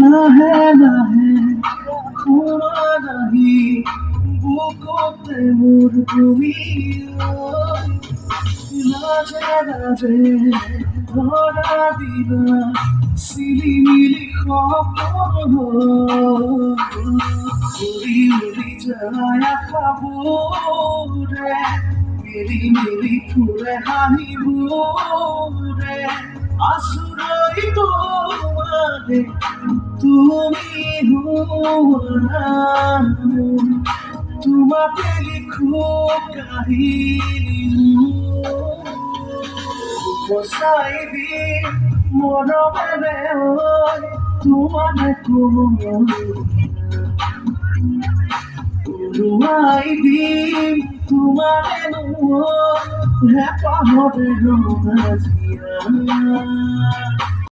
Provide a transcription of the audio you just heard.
লাহে লাহে শুনা নাহি বুকতে মোৰ তুমি লাজে লাজে ধৰা দিলা চিলিমিলি সপন উৰি উৰি যায় আশাবোৰে মেলি মেলি ফুৰে হাঁহিবোৰে আচুৰই তোমাৰে তুমি হোৱা তোমাকে লিখো কাহিনী বচাই দিম মৰমেৰে তোমাৰে উৰুৱাই দিম তোমাৰে হেঁপাহৰে ৰঙা জীয়া